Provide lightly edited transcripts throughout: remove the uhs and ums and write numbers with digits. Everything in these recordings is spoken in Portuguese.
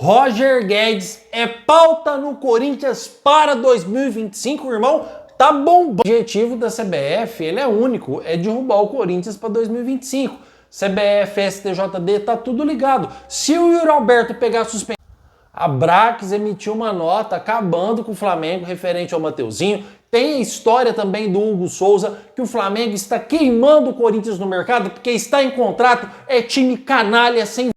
Roger Guedes é pauta no Corinthians para 2025, irmão. Tá bom. O objetivo da CBF, ele é único, é derrubar o Corinthians para 2025. CBF, STJD, tá tudo ligado. Se o Yuri Alberto pegar a suspensão, a Brax emitiu uma nota acabando com o Flamengo referente ao Mateuzinho. Tem a história também do Hugo Souza, que o Flamengo está queimando o Corinthians no mercado porque está em contrato, é time canalha sem...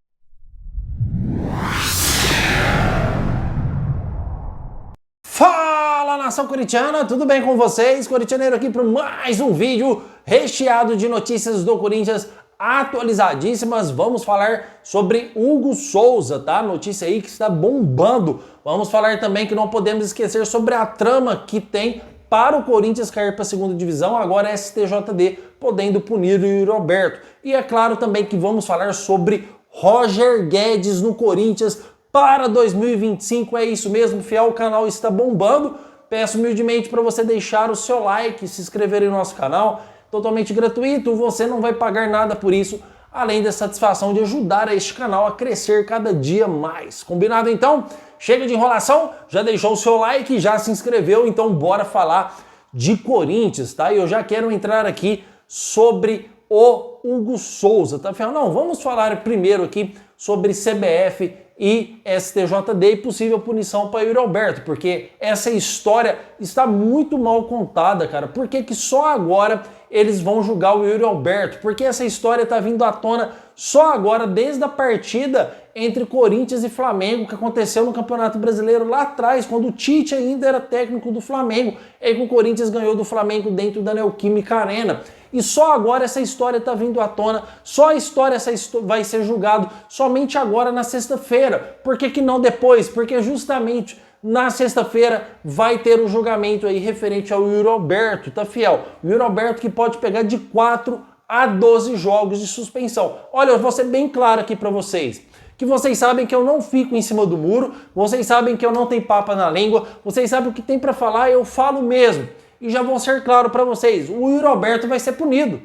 Fala, nação corintiana, tudo bem com vocês? Corintianeiro aqui para mais um vídeo recheado de notícias do Corinthians atualizadíssimas. Vamos falar sobre Hugo Souza, tá? Notícia aí que está bombando. Vamos falar também que não podemos esquecer sobre a trama que tem para o Corinthians cair para a segunda divisão, agora é STJD podendo punir o Yuri Alberto. E é claro também que vamos falar sobre Roger Guedes no Corinthians para 2025, é isso mesmo, fiel, o canal está bombando. Peço humildemente para você deixar o seu like, se inscrever no nosso canal, totalmente gratuito, você não vai pagar nada por isso, além da satisfação de ajudar este canal a crescer cada dia mais. Combinado então? Chega de enrolação, já deixou o seu like, já se inscreveu, então bora falar de Corinthians, tá? E eu já quero entrar aqui sobre o Hugo Souza, tá? Não, vamos falar primeiro aqui sobre CBF e STJD e possível punição para Yuri Alberto, porque essa história está muito mal contada, cara. Por que que só agora eles vão julgar o Yuri Alberto? Porque essa história está vindo à tona só agora, desde a partida entre Corinthians e Flamengo, que aconteceu no Campeonato Brasileiro lá atrás, quando o Tite ainda era técnico do Flamengo, e que o Corinthians ganhou do Flamengo dentro da Neoquímica Arena. E só agora essa história está vindo à tona, só a história vai ser julgado somente agora na sexta-feira. Por que que não depois? Porque justamente na sexta-feira vai ter o julgamento aí referente ao Yuri Alberto, tá fiel? O Yuri Alberto que pode pegar de 4 a 12 jogos de suspensão. Olha, eu vou ser bem claro aqui para vocês, que vocês sabem que eu não fico em cima do muro, vocês sabem que eu não tenho papa na língua, vocês sabem o que tem para falar, eu falo mesmo. E já vou ser claro para vocês, o Yuri Alberto vai ser punido.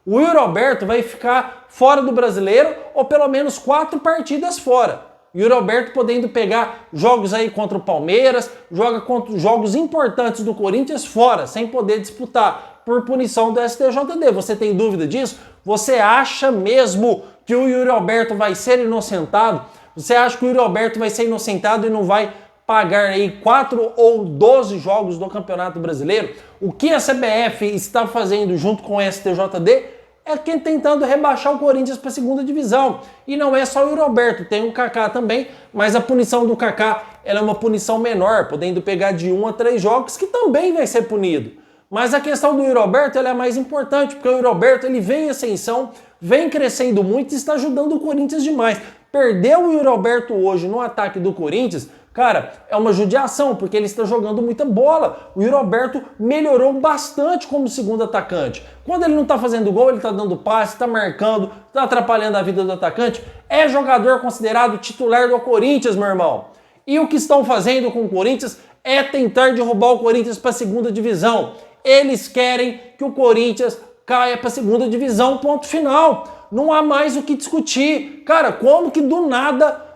O Yuri Alberto vai ficar fora do Brasileiro, ou pelo menos 4 partidas fora. O Yuri Alberto podendo pegar jogos aí contra o Palmeiras, joga contra jogos importantes do Corinthians fora, sem poder disputar por punição do STJD. Você tem dúvida disso? Você acha mesmo que o Yuri Alberto vai ser inocentado? Você acha que o Yuri Alberto vai ser inocentado e não vai pagar aí 4 ou 12 jogos do Campeonato Brasileiro? O que a CBF está fazendo junto com o STJD é quem tentando rebaixar o Corinthians para a segunda divisão. E não é só o Yuri Alberto, tem o Kaká também, mas a punição do Kaká ela é uma punição menor, podendo pegar de 1 a 3 jogos, que também vai ser punido. Mas a questão do Yuri Alberto ela é mais importante, porque o Yuri Alberto ele vem em ascensão, vem crescendo muito e está ajudando o Corinthians demais. Perder o Yuri Alberto hoje no ataque do Corinthians, cara, é uma judiação, porque ele está jogando muita bola. O Yuri Alberto melhorou bastante como segundo atacante. Quando ele não está fazendo gol, ele está dando passe, está marcando, está atrapalhando a vida do atacante. É jogador considerado titular do Corinthians, meu irmão. E o que estão fazendo com o Corinthians é tentar derrubar o Corinthians para a segunda divisão. Eles querem que o Corinthians caia para a segunda divisão, ponto final. Não há mais o que discutir. Cara, como que do nada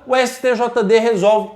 o STJD resolve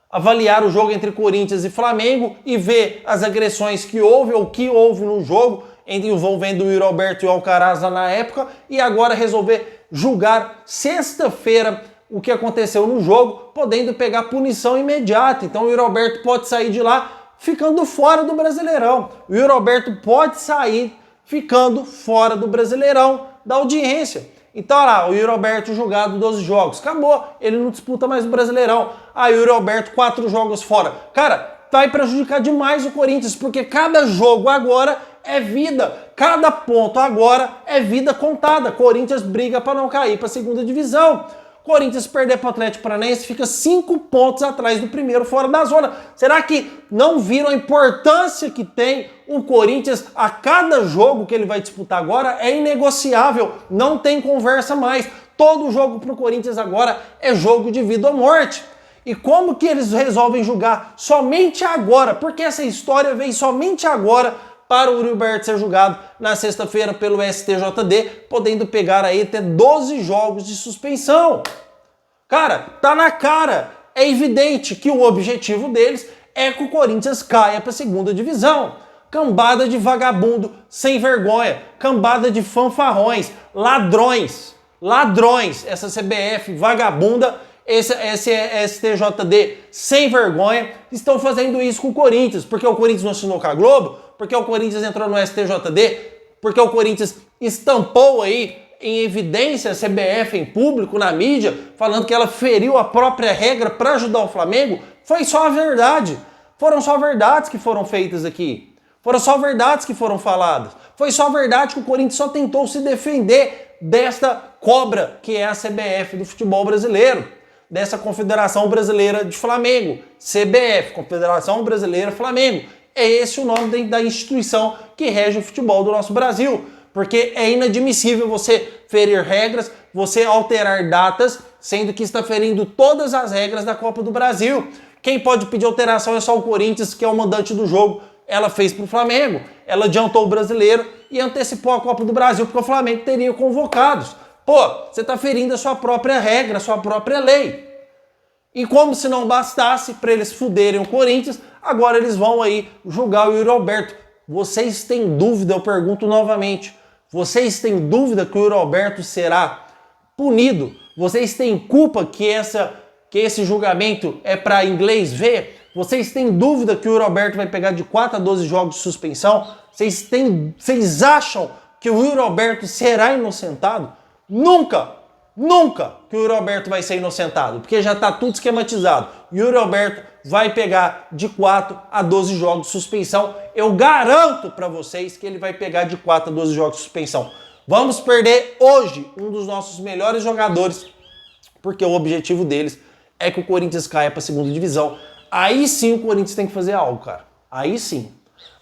avaliar o jogo entre Corinthians e Flamengo e ver as agressões que houve ou que houve no jogo envolvendo o Yuri Alberto e o Alcaraz na época e agora resolver julgar sexta-feira o que aconteceu no jogo, podendo pegar punição imediata. Então o Yuri Alberto pode sair de lá ficando fora do Brasileirão. O Yuri Alberto pode sair ficando fora do Brasileirão da audiência. Então, olha lá, o Yuri Alberto julgado 12 jogos. Acabou, ele não disputa mais o Brasileirão. Aí o Yuri Alberto 4 jogos fora. Cara, vai prejudicar demais o Corinthians, porque cada jogo agora é vida. Cada ponto agora é vida contada. Corinthians briga para não cair para a segunda divisão. Corinthians perder para o Atlético Paranaense fica 5 pontos atrás do primeiro fora da zona. Será que não viram a importância que tem o Corinthians a cada jogo que ele vai disputar agora? É inegociável, não tem conversa mais. Todo jogo para o Corinthians agora é jogo de vida ou morte. E como que eles resolvem julgar somente agora? Porque essa história vem somente agora para o Yuri Alberto ser julgado na sexta-feira pelo STJD, podendo pegar aí até 12 jogos de suspensão. Cara, tá na cara. É evidente que o objetivo deles é que o Corinthians caia para a segunda divisão. Cambada de vagabundo, sem vergonha, cambada de fanfarrões, ladrões, essa CBF vagabunda, esse STJD sem vergonha, estão fazendo isso com o Corinthians, porque o Corinthians não assinou com a Globo, porque o Corinthians entrou no STJD, porque o Corinthians estampou aí em evidência a CBF em público, na mídia, falando que ela feriu a própria regra para ajudar o Flamengo. Foi só a verdade. Foram só verdades que foram feitas aqui. Foram só verdades que foram faladas. Foi só verdade que o Corinthians só tentou se defender desta cobra que é a CBF do futebol brasileiro. Dessa Confederação Brasileira de Flamengo. CBF, Confederação Brasileira Flamengo. É esse o nome da instituição que rege o futebol do nosso Brasil. Porque é inadmissível você ferir regras, você alterar datas, sendo que está ferindo todas as regras da Copa do Brasil. Quem pode pedir alteração é só o Corinthians, que é o mandante do jogo. Ela fez para o Flamengo, ela adiantou o brasileiro e antecipou a Copa do Brasil, porque o Flamengo teria convocados. Pô, você está ferindo a sua própria regra, a sua própria lei. E como se não bastasse para eles fuderem o Corinthians, agora eles vão aí julgar o Yuri Alberto. Vocês têm dúvida, eu pergunto novamente, vocês têm dúvida que o Yuri Alberto será punido? Vocês têm culpa que esse julgamento é para inglês ver? Vocês têm dúvida que o Yuri Alberto vai pegar de 4 a 12 jogos de suspensão? Vocês acham que o Yuri Alberto será inocentado? Nunca que o Yuri Alberto vai ser inocentado, porque já está tudo esquematizado. O Yuri Alberto vai pegar de 4 a 12 jogos de suspensão. Eu garanto para vocês que ele vai pegar de 4 a 12 jogos de suspensão. Vamos perder hoje um dos nossos melhores jogadores, porque o objetivo deles é que o Corinthians caia para a segunda divisão. Aí sim o Corinthians tem que fazer algo, cara. Aí sim.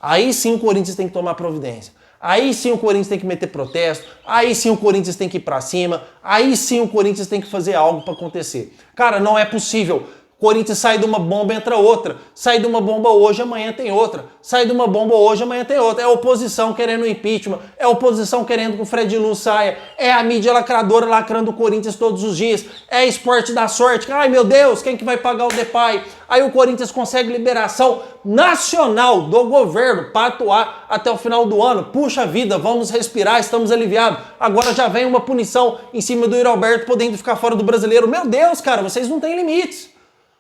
Aí sim o Corinthians tem que tomar providência. Aí sim o Corinthians tem que meter protesto. Aí sim o Corinthians tem que ir pra cima. Aí sim o Corinthians tem que fazer algo para acontecer. Cara, não é possível. Corinthians sai de uma bomba, entra outra. Sai de uma bomba hoje, amanhã tem outra. Sai de uma bomba hoje, amanhã tem outra. É a oposição querendo impeachment. É a oposição querendo que o Fred Lu saia. É a mídia lacradora lacrando o Corinthians todos os dias. É esporte da sorte. Ai, meu Deus, quem que vai pagar o Depay? Aí o Corinthians consegue liberação nacional do governo para atuar até o final do ano. Puxa vida, vamos respirar, estamos aliviados. Agora já vem uma punição em cima do Yuri Alberto podendo ficar fora do brasileiro. Meu Deus, cara, vocês não têm limites.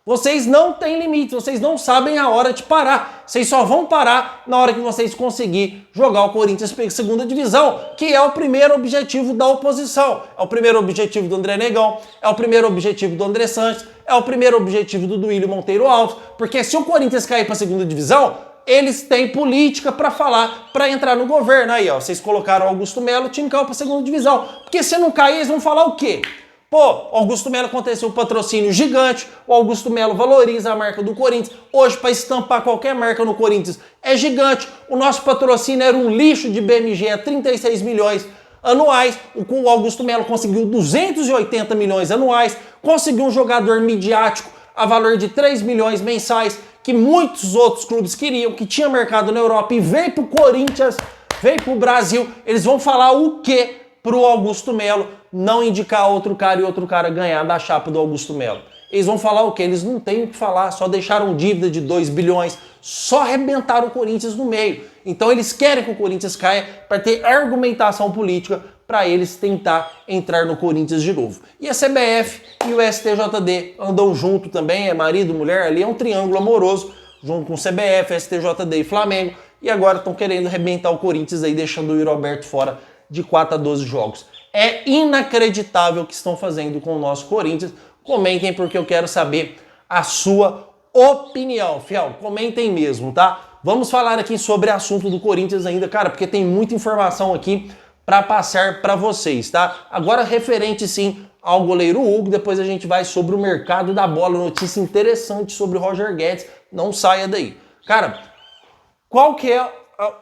Vocês não têm limites, vocês não sabem a hora de parar. Vocês só vão parar na hora que vocês conseguirem jogar o Corinthians para a segunda divisão, que é o primeiro objetivo da oposição. É o primeiro objetivo do André Negão, é o primeiro objetivo do André Sanches, é o primeiro objetivo do Duílio Monteiro Alves, porque se o Corinthians cair para a segunda divisão, eles têm política para falar, para entrar no governo. Aí, ó, vocês colocaram o Augusto Melo, o time caiu para a segunda divisão. Porque se não cair, eles vão falar o quê? Pô, o Augusto Melo aconteceu um patrocínio gigante, o Augusto Melo valoriza a marca do Corinthians. Hoje, para estampar qualquer marca no Corinthians, é gigante. O nosso patrocínio era um lixo de BMG a 36 milhões anuais. O Augusto Melo conseguiu 280 milhões anuais, conseguiu um jogador midiático a valor de 3 milhões mensais, que muitos outros clubes queriam, que tinha mercado na Europa e veio pro Corinthians, veio pro Brasil. Eles vão falar o quê pro Augusto Melo não indicar outro cara e outro cara ganhar da chapa do Augusto Melo? Eles vão falar o quê? Eles não têm o que falar, só deixaram dívida de 2 bilhões, só arrebentaram o Corinthians no meio. Então eles querem que o Corinthians caia para ter argumentação política para eles tentar entrar no Corinthians de novo. E a CBF e o STJD andam junto também, é marido, mulher, ali é um triângulo amoroso, junto com CBF, STJD e Flamengo, e agora estão querendo arrebentar o Corinthians aí, deixando o Yuri Alberto fora de 4 a 12 jogos. É inacreditável o que estão fazendo com o nosso Corinthians. Comentem porque eu quero saber a sua opinião, fiel. Comentem mesmo, tá? Vamos falar aqui sobre o assunto do Corinthians ainda, cara, porque tem muita informação aqui para passar para vocês, tá? Agora referente sim ao goleiro Hugo, depois a gente vai sobre o mercado da bola, notícia interessante sobre o Roger Guedes, não saia daí. Cara, qual que é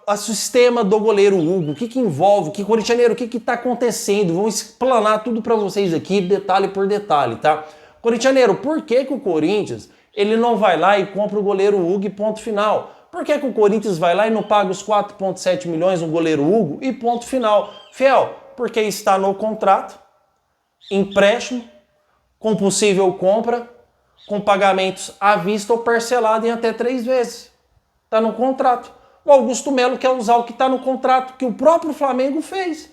o sistema do goleiro Hugo? O que envolve? Que corintianeiro, o que tá acontecendo? Vamos explanar tudo para vocês aqui, detalhe por detalhe, tá? Corintianeiro, por que o Corinthians ele não vai lá e compra o goleiro Hugo e ponto final? Por que o Corinthians vai lá e não paga os 4,7 milhões no goleiro Hugo e ponto final? Fiel, porque está no contrato, empréstimo, com possível compra, com pagamentos à vista ou parcelado em até 3 vezes. Está no contrato. O Augusto Melo quer usar o que está no contrato, que o próprio Flamengo fez.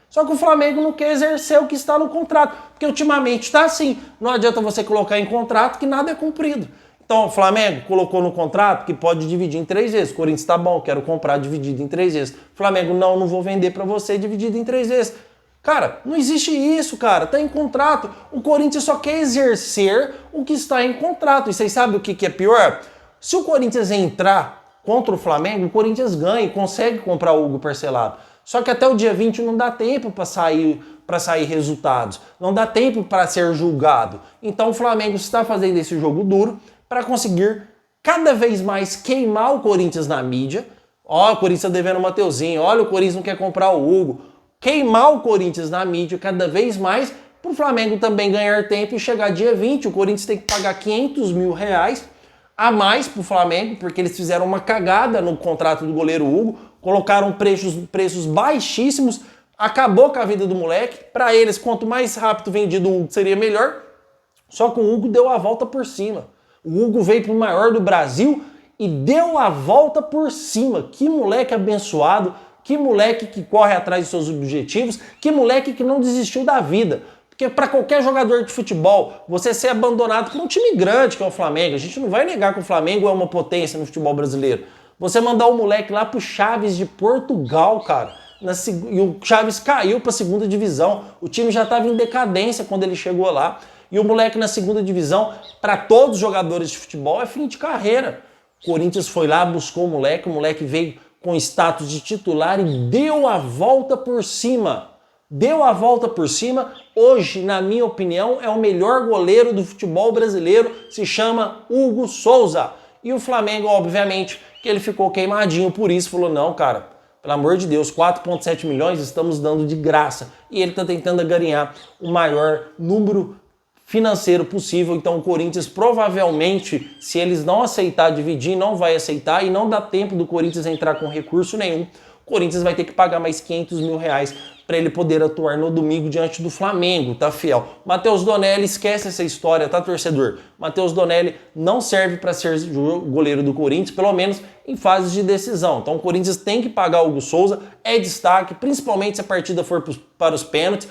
Só que o Flamengo não quer exercer o que está no contrato, porque ultimamente está assim. Não adianta você colocar em contrato que nada é cumprido. Então o Flamengo colocou no contrato que pode dividir em 3 vezes. O Corinthians tá bom, quero comprar dividido em 3 vezes. Flamengo, não vou vender para você dividido em 3 vezes. Cara, não existe isso, cara. Tá em contrato. O Corinthians só quer exercer o que está em contrato. E vocês sabem o que é pior? Se o Corinthians entrar contra o Flamengo, o Corinthians ganha e consegue comprar o Hugo parcelado. Só que até o dia 20 não dá tempo para sair resultados. Não dá tempo para ser julgado. Então o Flamengo está fazendo esse jogo duro para conseguir cada vez mais queimar o Corinthians na mídia. Ó, o Corinthians tá devendo o Mateuzinho. Olha, o Corinthians não quer comprar o Hugo. Queimar o Corinthians na mídia cada vez mais para o Flamengo também ganhar tempo e chegar dia 20. O Corinthians tem que pagar 500 mil reais a mais para o Flamengo, porque eles fizeram uma cagada no contrato do goleiro Hugo, colocaram preços baixíssimos, acabou com a vida do moleque. Para eles, quanto mais rápido vendido o Hugo seria melhor. Só que o Hugo deu a volta por cima. O Hugo veio para o maior do Brasil e deu a volta por cima. Que moleque abençoado, que moleque que corre atrás de seus objetivos, que moleque que não desistiu da vida. Porque para qualquer jogador de futebol, você ser abandonado por um time grande que é o Flamengo, a gente não vai negar que o Flamengo é uma potência no futebol brasileiro. Você mandar o moleque lá pro Chaves de Portugal, cara, e o Chaves caiu para a segunda divisão, o time já estava em decadência quando ele chegou lá. E o moleque na segunda divisão, para todos os jogadores de futebol, é fim de carreira. O Corinthians foi lá, buscou o moleque veio com status de titular e deu a volta por cima. Deu a volta por cima. Hoje, na minha opinião, é o melhor goleiro do futebol brasileiro, se chama Hugo Souza. E o Flamengo, obviamente, que ele ficou queimadinho por isso, falou, não, cara, pelo amor de Deus, 4,7 milhões estamos dando de graça. E ele está tentando ganhar o maior número financeiro possível. Então o Corinthians provavelmente, se eles não aceitar dividir, não vai aceitar e não dá tempo do Corinthians entrar com recurso nenhum. O Corinthians vai ter que pagar mais 500 mil reais para ele poder atuar no domingo diante do Flamengo, tá, fiel? Matheus Donelli, esquece essa história, tá, torcedor? Matheus Donelli não serve para ser goleiro do Corinthians, pelo menos em fases de decisão. Então o Corinthians tem que pagar o Hugo Souza, é destaque, principalmente se a partida for para os pênaltis.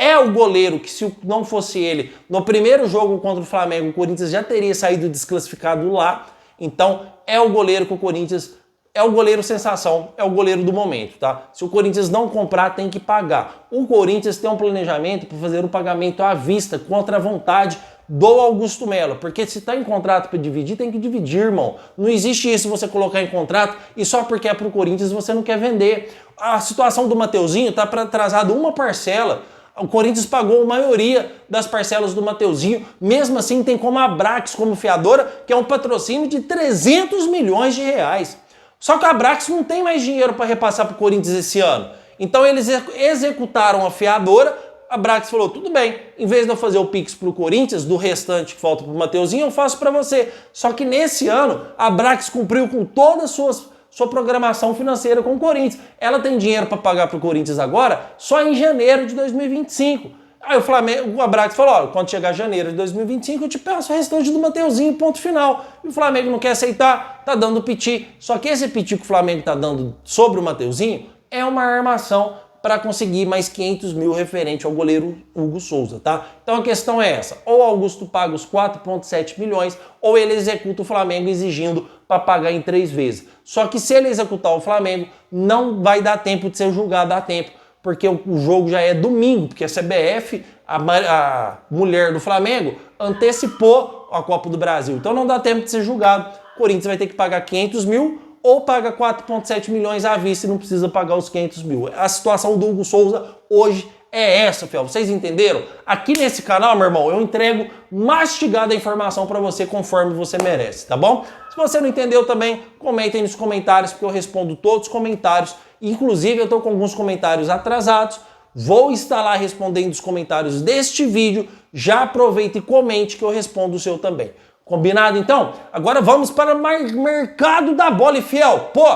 É o goleiro que, se não fosse ele, no primeiro jogo contra o Flamengo, o Corinthians já teria saído desclassificado lá. Então, é o goleiro que o Corinthians... É o goleiro sensação, é o goleiro do momento, tá? Se o Corinthians não comprar, tem que pagar. O Corinthians tem um planejamento para fazer o pagamento à vista, contra a vontade do Augusto Melo. Porque se tá em contrato para dividir, tem que dividir, irmão. Não existe isso você colocar em contrato e só porque é pro Corinthians você não quer vender. A situação do Mateuzinho tá para atrasado uma parcela. O Corinthians pagou a maioria das parcelas do Mateuzinho. Mesmo assim, tem como a Abrax como fiadora, que é um patrocínio de 300 milhões de reais. Só que a Abrax não tem mais dinheiro para repassar para o Corinthians esse ano. Então eles executaram a fiadora. A Abrax falou, tudo bem, em vez de eu fazer o Pix para o Corinthians, do restante que falta para o Mateuzinho, eu faço para você. Só que nesse ano, a Abrax cumpriu com toda a sua programação financeira com o Corinthians. Ela tem dinheiro para pagar para o Corinthians agora só em janeiro de 2025. Aí o Flamengo, o Abrax falou, ó, quando chegar janeiro de 2025 eu te peço o restante do Mateuzinho, ponto final. E o Flamengo não quer aceitar, tá dando piti. Só que esse piti que o Flamengo tá dando sobre o Mateuzinho é uma armação para conseguir mais 500 mil referente ao goleiro Hugo Souza, tá? Então a questão é essa, ou Augusto paga os 4,7 milhões, ou ele executa o Flamengo exigindo para pagar em 3 vezes. Só que se ele executar o Flamengo, não vai dar tempo de ser julgado a tempo, porque o jogo já é domingo, porque a CBF, a mulher do Flamengo, antecipou a Copa do Brasil. Então não dá tempo de ser julgado. O Corinthians vai ter que pagar 500 mil ou paga 4,7 milhões à vista e não precisa pagar os 500 mil. A situação do Hugo Souza hoje é essa, fiel. Vocês entenderam? Aqui nesse canal, meu irmão, eu entrego mastigada a informação para você conforme você merece, tá bom? Se você não entendeu também, comentem nos comentários, porque eu respondo todos os comentários. Inclusive, eu estou com alguns comentários atrasados. Vou estar lá respondendo os comentários deste vídeo. Já aproveita e comente que eu respondo o seu também. Combinado, então? Agora vamos para o mercado da bola. E, fiel, pô,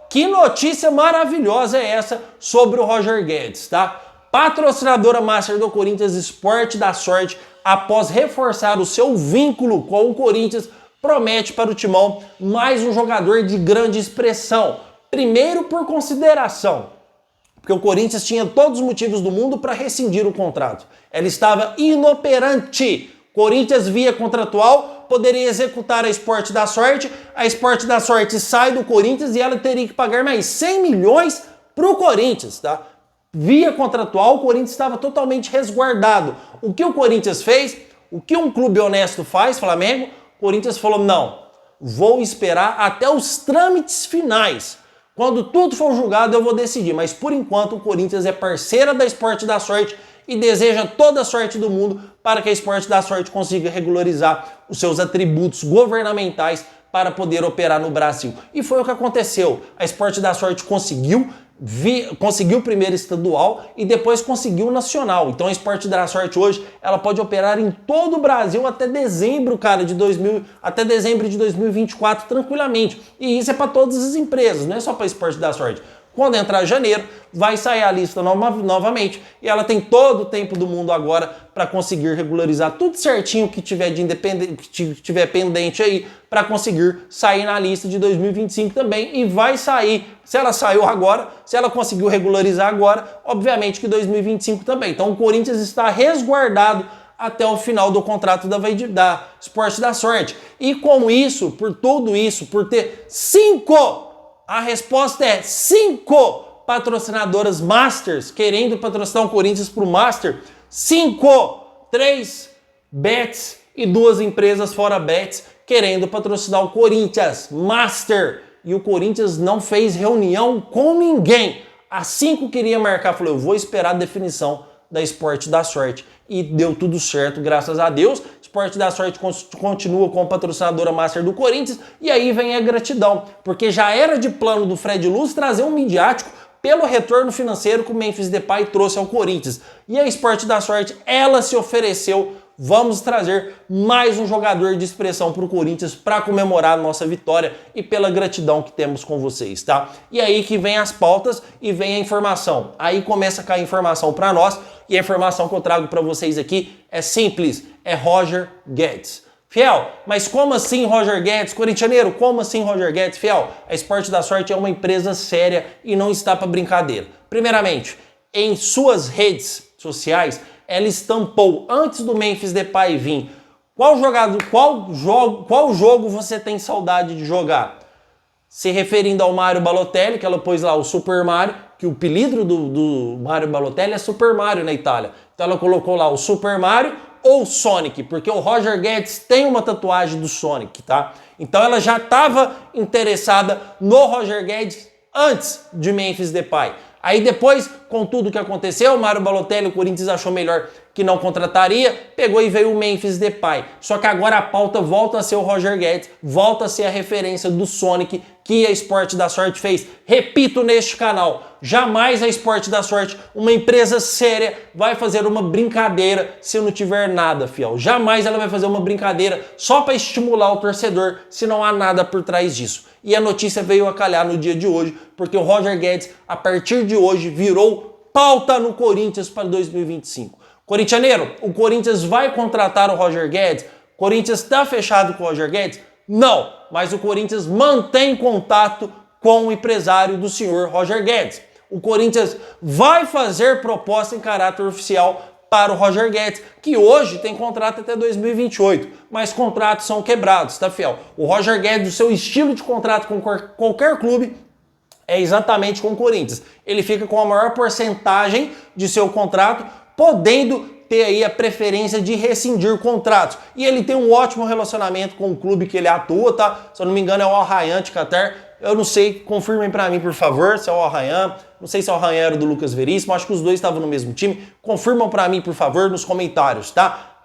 que notícia maravilhosa é essa sobre o Roger Guedes, tá? Patrocinadora Master do Corinthians, Esporte da Sorte, após reforçar o seu vínculo com o Corinthians, promete para o Timão mais um jogador de grande expressão. Primeiro por consideração, porque o Corinthians tinha todos os motivos do mundo para rescindir o contrato. Ela estava inoperante. Corinthians, via contratual, poderia executar a Sport da Sorte. A Sport da Sorte sai do Corinthians e ela teria que pagar mais 100 milhões para o Corinthians, tá? Via contratual, o Corinthians estava totalmente resguardado. O que o Corinthians fez? O que um clube honesto faz, Flamengo? O Corinthians falou, não, vou esperar até os trâmites finais. Quando tudo for julgado, eu vou decidir. Mas, por enquanto, o Corinthians é parceira da Sport da Sorte e deseja toda a sorte do mundo para que a Sport da Sorte consiga regularizar os seus atributos governamentais para poder operar no Brasil. E foi o que aconteceu. A Sport da Sorte conseguiu o primeiro estadual e depois conseguiu o nacional. Então a Sport da Sorte hoje, ela pode operar em todo o Brasil até dezembro, cara, até dezembro de 2024 tranquilamente. E isso é para todas as empresas, não é só para a Sport da Sorte. Quando entrar janeiro, vai sair a lista novamente e ela tem todo o tempo do mundo agora para conseguir regularizar tudo certinho que tiver de independente, que tiver pendente aí, para conseguir sair na lista de 2025 também. E vai sair, se ela saiu agora, se ela conseguiu regularizar agora, obviamente que 2025 também. Então o Corinthians está resguardado até o final do contrato da Sport da Sorte. E com isso, por tudo isso, por ter 5... A resposta é 5 patrocinadoras Masters querendo patrocinar o Corinthians para o Master. 5, 3 bets e 2 empresas fora bets querendo patrocinar o Corinthians Master. E o Corinthians não fez reunião com ninguém. A 5 queria marcar, falou, eu vou esperar a definição da Sport da Sorte. E deu tudo certo, graças a Deus. Sport da Sorte continua como patrocinadora master do Corinthians. E aí vem a gratidão, porque já era de plano do Fred Luz trazer um midiático pelo retorno financeiro que o Memphis Depay trouxe ao Corinthians. E a Sport da Sorte, ela se ofereceu, vamos trazer mais um jogador de expressão para o Corinthians para comemorar a nossa vitória e pela gratidão que temos com vocês, tá? E aí que vem as pautas e vem a informação. Aí começa a cair informação para nós e a informação que eu trago para vocês aqui é simples, é Roger Guedes. Fiel, mas como assim Roger Guedes? Corintianeiro, como assim Roger Guedes? Fiel, a Sport da Sorte é uma empresa séria e não está para brincadeira. Primeiramente, em suas redes sociais, ela estampou, antes do Memphis Depay vir, qual jogo você tem saudade de jogar? Se referindo ao Mario Balotelli, que ela pôs lá o Super Mario, que o apelido do Mario Balotelli é Super Mario na Itália. Então ela colocou lá o Super Mario ou Sonic, porque o Roger Guedes tem uma tatuagem do Sonic, tá? Então ela já estava interessada no Roger Guedes antes de Memphis Depay. Aí depois, com tudo que aconteceu, o Mario Balotelli, o Corinthians achou melhor que não contrataria, pegou e veio o Memphis Depay. Só que agora a pauta volta a ser o Roger Guedes, volta a ser a referência do Sonic que a Sport da Sorte fez. Repito neste canal, jamais a Sport da Sorte, uma empresa séria, vai fazer uma brincadeira se não tiver nada, fiel. Jamais ela vai fazer uma brincadeira só para estimular o torcedor, se não há nada por trás disso. E a notícia veio a calhar no dia de hoje, porque o Roger Guedes, a partir de hoje, virou pauta no Corinthians para 2025. Corintianeiro, o Corinthians vai contratar o Roger Guedes? O Corinthians está fechado com o Roger Guedes? Não, mas o Corinthians mantém contato com o empresário do senhor Roger Guedes. O Corinthians vai fazer proposta em caráter oficial para o Roger Guedes, que hoje tem contrato até 2028, mas contratos são quebrados, tá, fiel? O Roger Guedes, o seu estilo de contrato com qualquer clube é exatamente com o Corinthians. Ele fica com a maior porcentagem de seu contrato, podendo ter aí a preferência de rescindir contratos. E ele tem um ótimo relacionamento com o clube que ele atua, tá? Se eu não me engano é o Al Rayyan de Qatar. Eu não sei, confirmem para mim, por favor, se é o Al Rayyan. Não sei se é o Al Rayyan era do Lucas Veríssimo, acho que os dois estavam no mesmo time. Confirmam para mim, por favor, nos comentários, tá?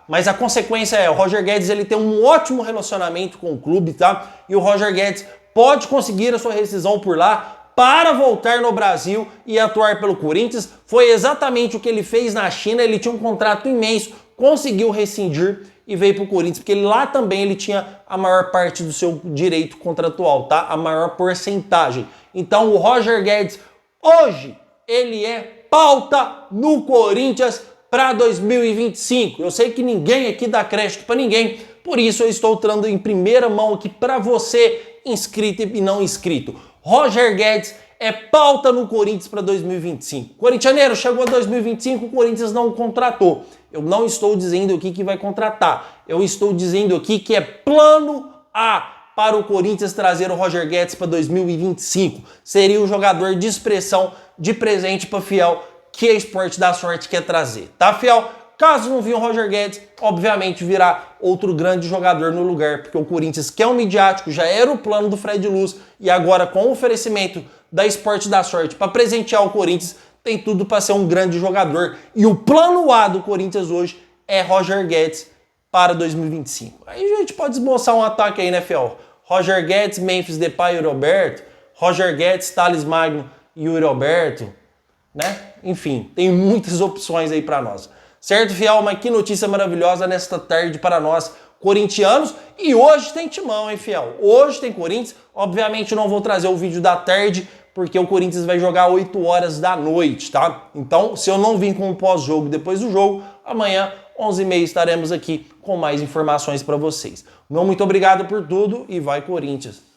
Mas a consequência é, o Roger Guedes ele tem um ótimo relacionamento com o clube, tá? E o Roger Guedes pode conseguir a sua rescisão por lá para voltar no Brasil e atuar pelo Corinthians. Foi exatamente o que ele fez na China, ele tinha um contrato imenso, conseguiu rescindir e veio para o Corinthians, porque lá também ele tinha a maior parte do seu direito contratual, tá? A maior porcentagem. Então o Roger Guedes, hoje, ele é pauta no Corinthians para 2025. Eu sei que ninguém aqui dá crédito para ninguém, por isso eu estou trando em primeira mão aqui para você, inscrito e não inscrito. Roger Guedes é pauta no Corinthians para 2025. Corintianeiro, chegou 2025, o Corinthians não contratou. Eu não estou dizendo aqui que vai contratar. Eu estou dizendo aqui que é plano A para o Corinthians trazer o Roger Guedes para 2025. Seria o jogador de expressão de presente para Fiel que a Esporte da Sorte quer trazer. Tá, Fiel? Caso não vir o Roger Guedes, obviamente virá outro grande jogador no lugar, porque o Corinthians quer um midiático, já era o plano do Fred Luz, e agora com o oferecimento da Esporte da Sorte para presentear o Corinthians, tem tudo para ser um grande jogador. E o plano A do Corinthians hoje é Roger Guedes para 2025. Aí a gente pode esboçar um ataque aí, né, Fiel? Roger Guedes, Memphis Depay e Yuri Alberto, Roger Guedes, Thales Magno e Yuri Alberto, né? Enfim, tem muitas opções aí para nós. Certo, Fiel? Mas que notícia maravilhosa nesta tarde para nós, corintianos. E hoje tem timão, hein, Fiel? Hoje tem Corinthians. Obviamente não vou trazer o vídeo da tarde, porque o Corinthians vai jogar 8 horas da noite, tá? Então, se eu não vim com o pós-jogo depois do jogo, amanhã, 11h30, estaremos aqui com mais informações para vocês. Meu muito obrigado por tudo e vai Corinthians!